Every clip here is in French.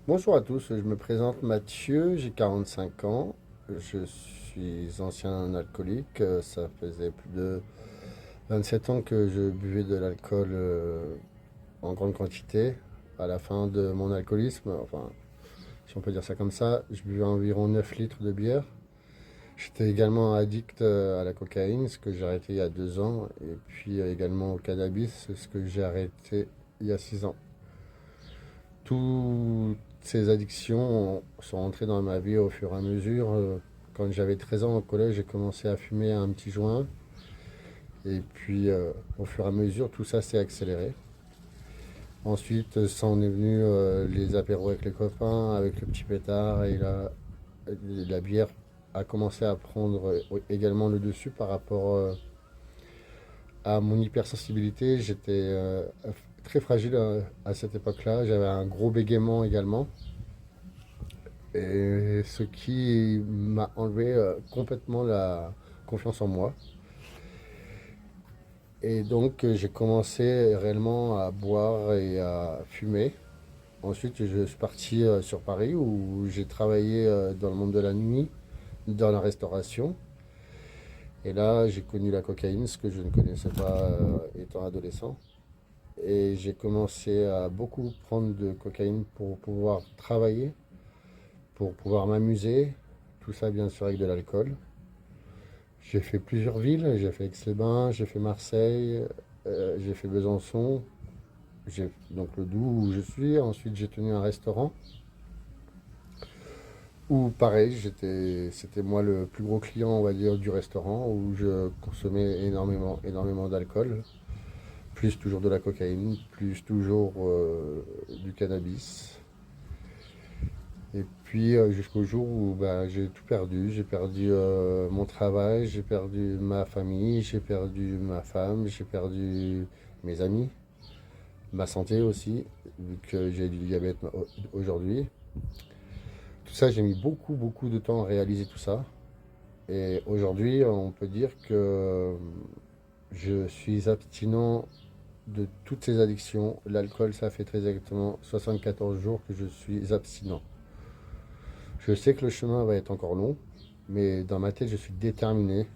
Bonjour à tous, je me présente Mathieu, j'ai 45 ans, je suis ancien alcoolique, ça faisait plus de 27 ans que je buvais de l'alcool en grande quantité. À la fin de mon alcoolisme, enfin si on peut dire ça comme ça, je buvais environ 9 litres de bière. J'étais également addict à la cocaïne, ce que j'ai arrêté il y a 2 ans, et puis également au cannabis, ce que j'ai arrêté il y a 6 ans. Toutes ces addictions sont entrées dans ma vie au fur et à mesure. Quand j'avais 13 ans au collège, j'ai commencé à fumer un petit joint. Et puis, au fur et à mesure, tout ça s'est accéléré. Ensuite, ça en est venu les apéros avec les copains, avec le petit pétard. Et là, la bière a commencé à prendre également le dessus par rapport à mon hypersensibilité. J'étais très fragile à cette époque-là. J'avais un gros bégaiement également. Et ce qui m'a enlevé complètement la confiance en moi. Et donc j'ai commencé réellement à boire et à fumer. Ensuite je suis parti sur Paris où j'ai travaillé dans le monde de la nuit, dans la restauration. Et là j'ai connu la cocaïne, ce que je ne connaissais pas étant adolescent. Et j'ai commencé à beaucoup prendre de cocaïne pour pouvoir travailler, pour pouvoir m'amuser. Tout ça bien sûr avec de l'alcool. J'ai fait plusieurs villes, j'ai fait Aix-les-Bains, j'ai fait Marseille, j'ai fait Besançon, j'ai donc le Doubs où je suis. Ensuite, j'ai tenu un restaurant où, pareil, c'était moi le plus gros client, on va dire, du restaurant où je consommais énormément, énormément d'alcool, plus toujours de la cocaïne, plus toujours du cannabis. Et puis jusqu'au jour où bah, j'ai tout perdu. J'ai perdu mon travail, j'ai perdu ma famille, j'ai perdu ma femme, j'ai perdu mes amis, ma santé aussi, vu que j'ai du diabète aujourd'hui. Tout ça, j'ai mis beaucoup, beaucoup de temps à réaliser tout ça. Et aujourd'hui, on peut dire que je suis abstinent de toutes ces addictions. L'alcool, ça fait très exactement 74 jours que je suis abstinent. Je sais que le chemin va être encore long, mais dans ma tête, je suis déterminé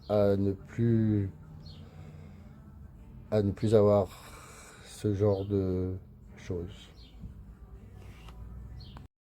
à ne plus, à ne plus avoir ce genre de choses.